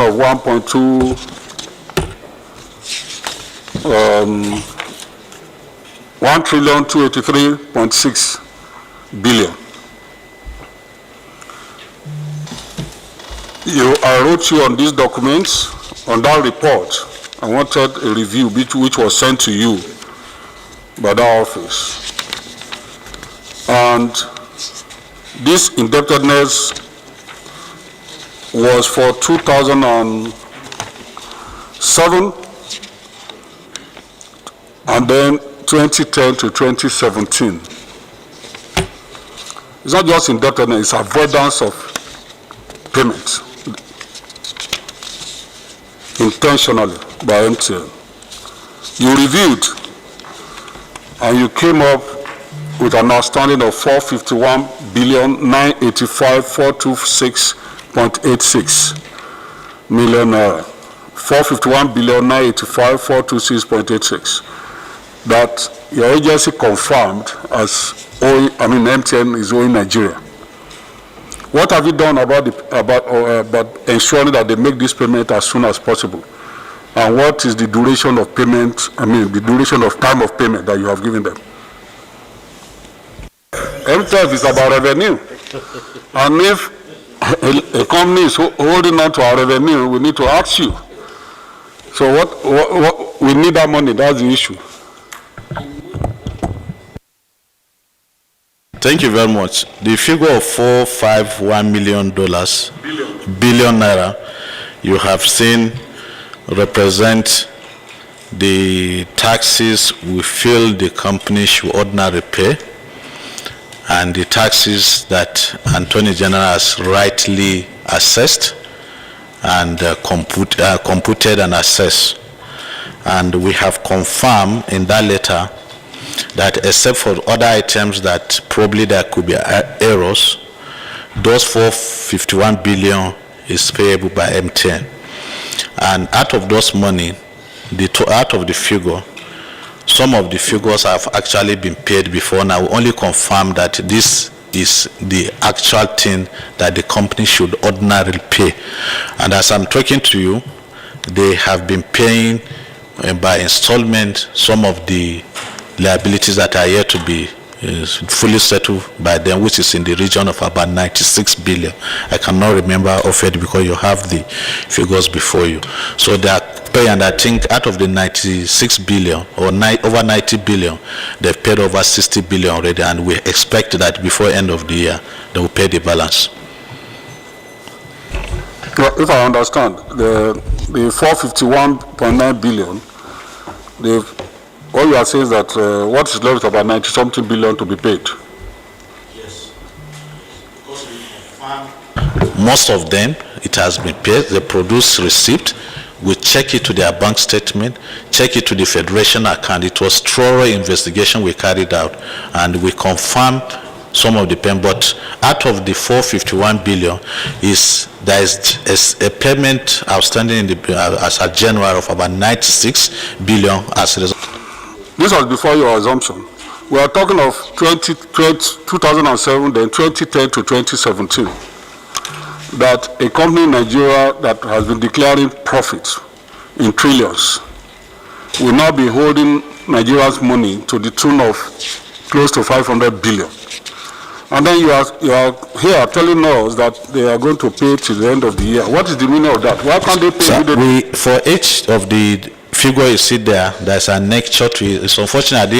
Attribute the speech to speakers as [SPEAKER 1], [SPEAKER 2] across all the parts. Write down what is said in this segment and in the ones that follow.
[SPEAKER 1] tune of 1,283.6 billion. I wrote you on these documents, on that report. I wanted a review which was sent to you by that office. And this indebtedness was for 2007 and then 2010 to 2017. It's not just indebtedness, it's avoidance of payments intentionally by MTN. You reviewed and you came up with an outstanding of 451,985,426.86 million naira. 451,985,426.86. That your agency confirmed as MTN is owing Nigeria. What have you done about ensuring that they make this payment as soon as possible? And what is the duration of payment, the duration of time of payment that you have given them? MTN is about revenue. And if a company is holding on to our revenue, we need to ask you. So what we need that money, that's the issue.
[SPEAKER 2] Thank you very much. The figure of $451 million, billion naira, you have seen represent the taxes we feel the company should ordinarily pay and the taxes that Attorney General has rightly assessed and computed and assessed. And we have confirmed in that letter that except for other items that probably there could be errors, those 451 billion is payable by MTN. And out of those money, out of the figure, some of the figures have actually been paid before. Now we only confirm that this is the actual thing that the company should ordinarily pay. And as I'm talking to you, they have been paying by installment some of the liabilities that are yet to be fully settled by them, which is in the region of about 96 billion. I cannot remember of it because you have the figures before you. So they are paying, and I think out of the 96 billion or over 90 billion, they've paid over 60 billion already, and we expect that before end of the year, they will pay the balance.
[SPEAKER 1] Well, if I understand, the 451.9 billion, all you are saying is that what is left is about 90-something billion to be paid.
[SPEAKER 2] Yes. Because we confirm most of them, it has been paid. They produce receipt. We check it to their bank statement, check it to the Federation account. It was thorough investigation we carried out, and we confirmed some of the payment. But out of the 451 billion, there is a payment outstanding in the, as of January of about 96 billion as a result.
[SPEAKER 1] This was before your assumption. We are talking of 2007, then 2010 to 2017. That a company in Nigeria that has been declaring profits in trillions will now be holding Nigeria's money to the tune of close to 500 billion. And then you are here telling us that they are going to pay till the end of the year. What is the meaning of that? Why can't they pay?
[SPEAKER 2] For each of the figure you see there's a nature to it. It's unfortunate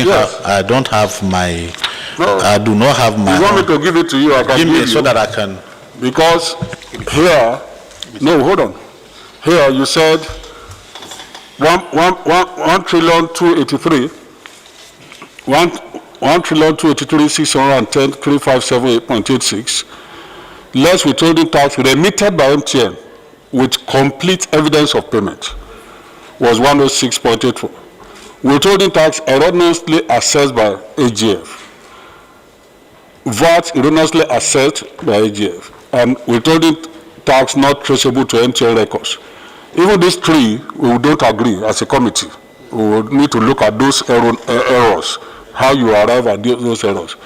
[SPEAKER 2] I don't have my. No. I do not have my.
[SPEAKER 1] You want me to give it to you? I can give you
[SPEAKER 2] so that I can.
[SPEAKER 1] Because here, no, hold on. Here you said 1,283,610,357.86 less withholding tax remitted by MTN with complete evidence of payment was 106.84. Withholding tax erroneously assessed by AGF. VAT erroneously assessed by AGF. And withholding tax not traceable to MTN records. Even these three, we don't agree as a committee. We will need to look at those errors, how you arrive at those errors.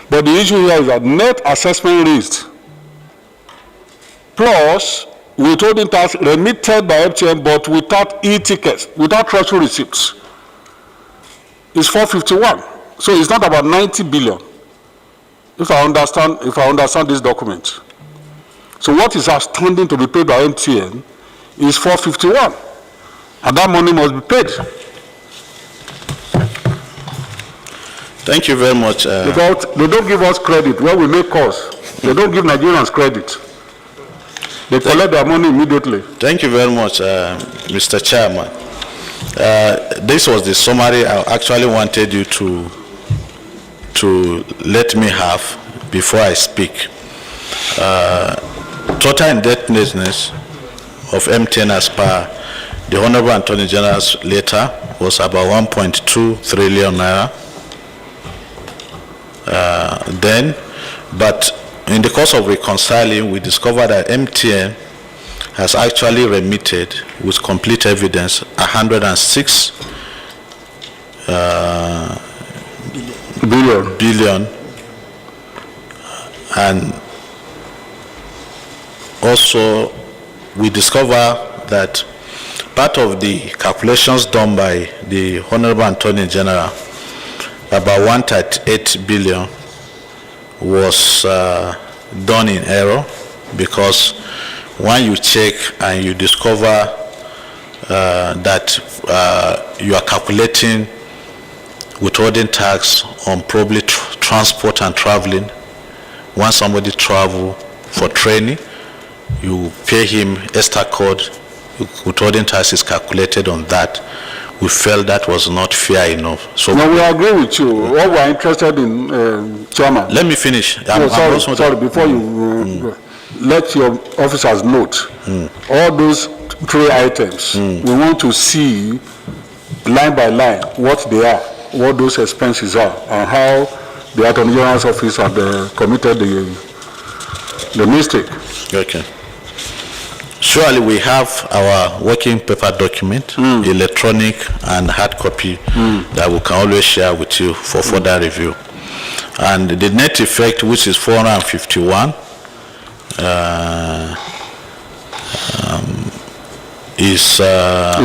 [SPEAKER 1] But the issue here is that net assessment raised plus withholding tax remitted by MTN but without e-tickets, without treasury receipts, is 451. So it's not about 90 billion. If I understand this document. So what is outstanding to be paid by MTN is 451. And that money must be paid.
[SPEAKER 2] Thank you very much.
[SPEAKER 1] Because they don't give us credit when we make calls. They don't give Nigerians credit. They collect their money immediately.
[SPEAKER 2] Thank you very much, Mr. Chairman. This was the summary I actually wanted you to let me have before I speak. Total indebtedness of MTN as per the Honorable Attorney General's letter was about 1.2 trillion naira. But in the course of reconciling, we discovered that MTN has actually remitted with complete evidence 106 billion, and also we discover that part of the calculations done by the Honorable Attorney General, about 138 billion, was done in error, because when you check and you discover that you are calculating withholding tax on probably transport and traveling. When somebody travel for training, you pay him extra code, withholding tax is calculated on that. We felt that was not fair enough. So
[SPEAKER 1] no, we agree with you. What we are interested in, Chairman.
[SPEAKER 2] Let me finish.
[SPEAKER 1] Sorry, before you let your officers note all those three items. We want to see line by line what they are, what those expenses are, and how the Attorney General's office had committed the mistake.
[SPEAKER 2] Okay. Surely we have our working paper document, electronic and hard copy, that we can always share with you for further review. And the net effect, which is 451, is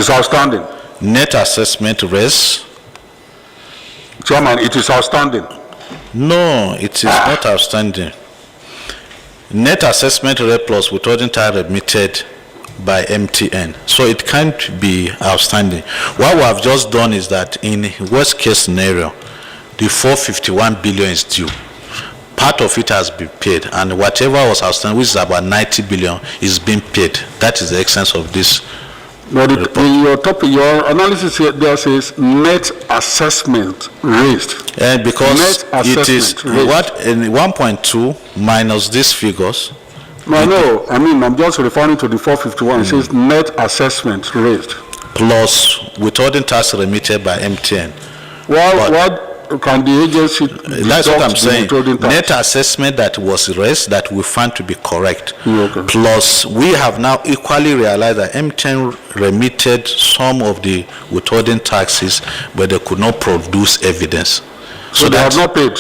[SPEAKER 1] outstanding.
[SPEAKER 2] Net assessment raise.
[SPEAKER 1] Chairman, it is outstanding.
[SPEAKER 2] No, it is not outstanding. Net assessment rate plus withholding tax remitted by MTN. So it can't be outstanding. What we have just done is that in worst case scenario, the 451 billion is due. Part of it has been paid, and whatever was outstanding, which is about 90 billion, is being paid. That is the essence of this.
[SPEAKER 1] But your analysis here there says net assessment raised.
[SPEAKER 2] And because
[SPEAKER 1] net
[SPEAKER 2] it is
[SPEAKER 1] raised.
[SPEAKER 2] what in 1.2 minus these figures.
[SPEAKER 1] No, I mean I'm just referring to the 451. It says net assessment raised
[SPEAKER 2] plus withholding tax remitted by MTN.
[SPEAKER 1] What can the agency?
[SPEAKER 2] That's what I'm saying. Net assessment that was raised that we found to be correct.
[SPEAKER 1] Okay.
[SPEAKER 2] Plus, we have now equally realized that MTN remitted some of the withholding taxes, but they could not produce evidence.
[SPEAKER 1] So they have not paid.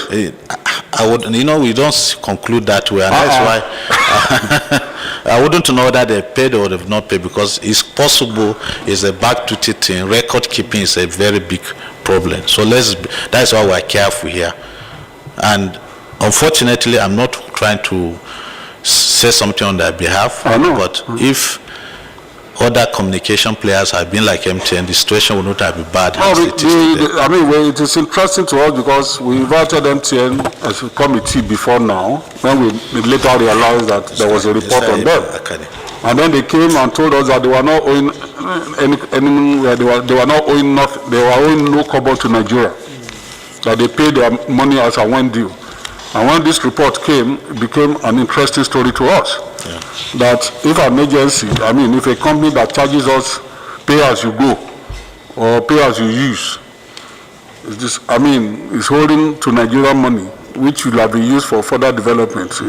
[SPEAKER 2] I would, we don't conclude that way, and that's why I wouldn't know that they paid or they've not paid, because it's possible. It's a back-duty thing. Record keeping is a very big problem. So that's why we're careful here. And unfortunately, I'm not trying to say something on their behalf.
[SPEAKER 1] I know.
[SPEAKER 2] But if other communication players have been like MTN, the situation would not have been bad.
[SPEAKER 1] It is interesting to us because we invited MTN as a committee before now, when we later realized that there was a report on them.
[SPEAKER 2] Okay.
[SPEAKER 1] And then they came and told us that they were not owing they were not owing nothing. They were owing no kobo to Nigeria. That they paid their money as a when due. And when this report came, it became an interesting story to us. Yeah. That if an agency, if a company that charges us pay as you go or pay as you use, is holding to Nigerian money, which will have been used for further development.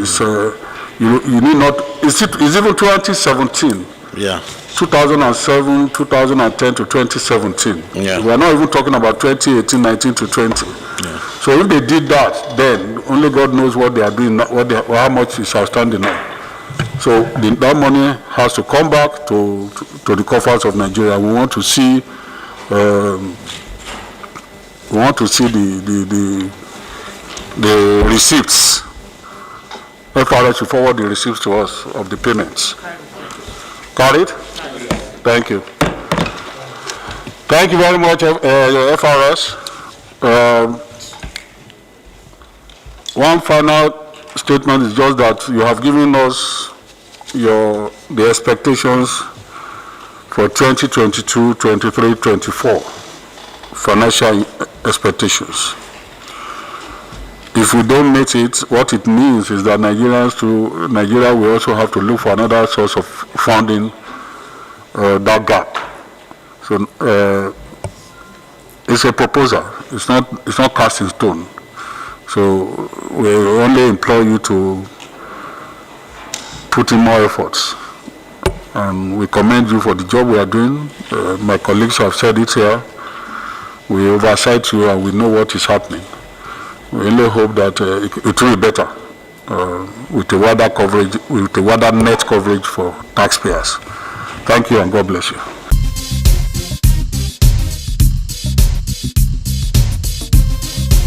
[SPEAKER 1] You need not. It's even 2017.
[SPEAKER 2] Yeah.
[SPEAKER 1] 2007, 2010 to 2017.
[SPEAKER 2] Yeah.
[SPEAKER 1] We are not even talking about 2018, 19 to 20.
[SPEAKER 2] Yeah.
[SPEAKER 1] So if they did that, then only God knows what they are doing, how much is outstanding now. So that money has to come back to the coffers of Nigeria. We want to see the receipts. FRS should forward the receipts to us of the payments. Got it? Thank you. Thank you very much, FRS. One final statement is just that you have given us the expectations for 2022, 23, 24 financial expectations. If we don't meet it, what it means is that Nigeria will also have to look for another source of funding that gap. So it's a proposal. It's not cast in stone. So we only implore you to put in more efforts. And we commend you for the job we are doing. My colleagues have said it here. We oversight you and we know what is happening. We only hope that it will be better with a wider coverage, with a wider net coverage for taxpayers. Thank you and God bless you.